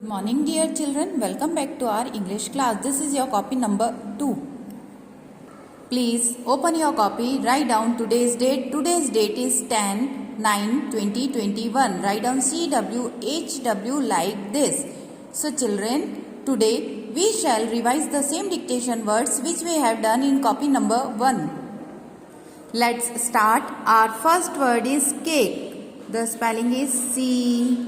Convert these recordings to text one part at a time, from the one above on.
Good morning dear children, welcome back to our English class. This is your copy number 2. Please open your copy, write down today's date. Today's date is 10/9/2021. Write down CWHW like this. So children, today we shall revise the same dictation words which we have done in copy number 1. Let's start. Our first word is cake. The spelling is C-A-K-E,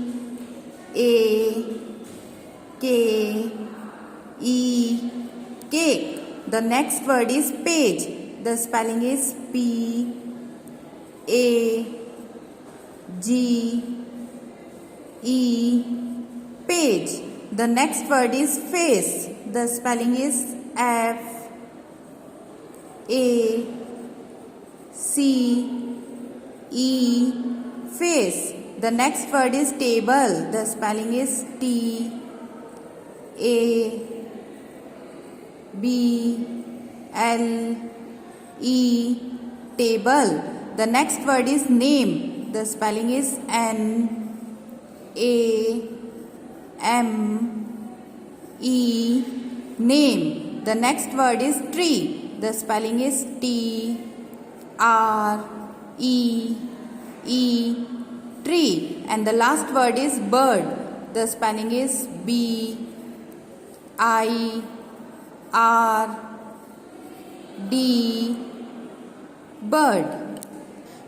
cake. The next word is page. The spelling is P-A-G-E, page. The next word is face. The spelling is F-A-C-E, face. The next word is table. The spelling is T-A-B-L-E, table. The next word is name. The spelling is N-A-M-E, name. The next word is tree. The spelling is T-R-E-E, tree. And the last word is bird. The spelling is B-I-R-D, bird.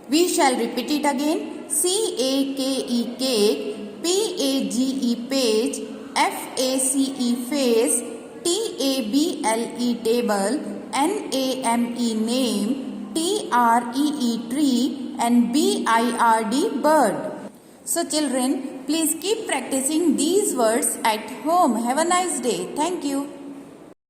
We shall repeat it again. C-A-K-E, cake. P-A-G-E, page. F-A-C-E, face. T-A-B-L-E, table. N-A-M-E, name. T-R-E-E, tree. And B-I-R-D, bird. So children, please keep practicing these words at home. Have a nice day. Thank you.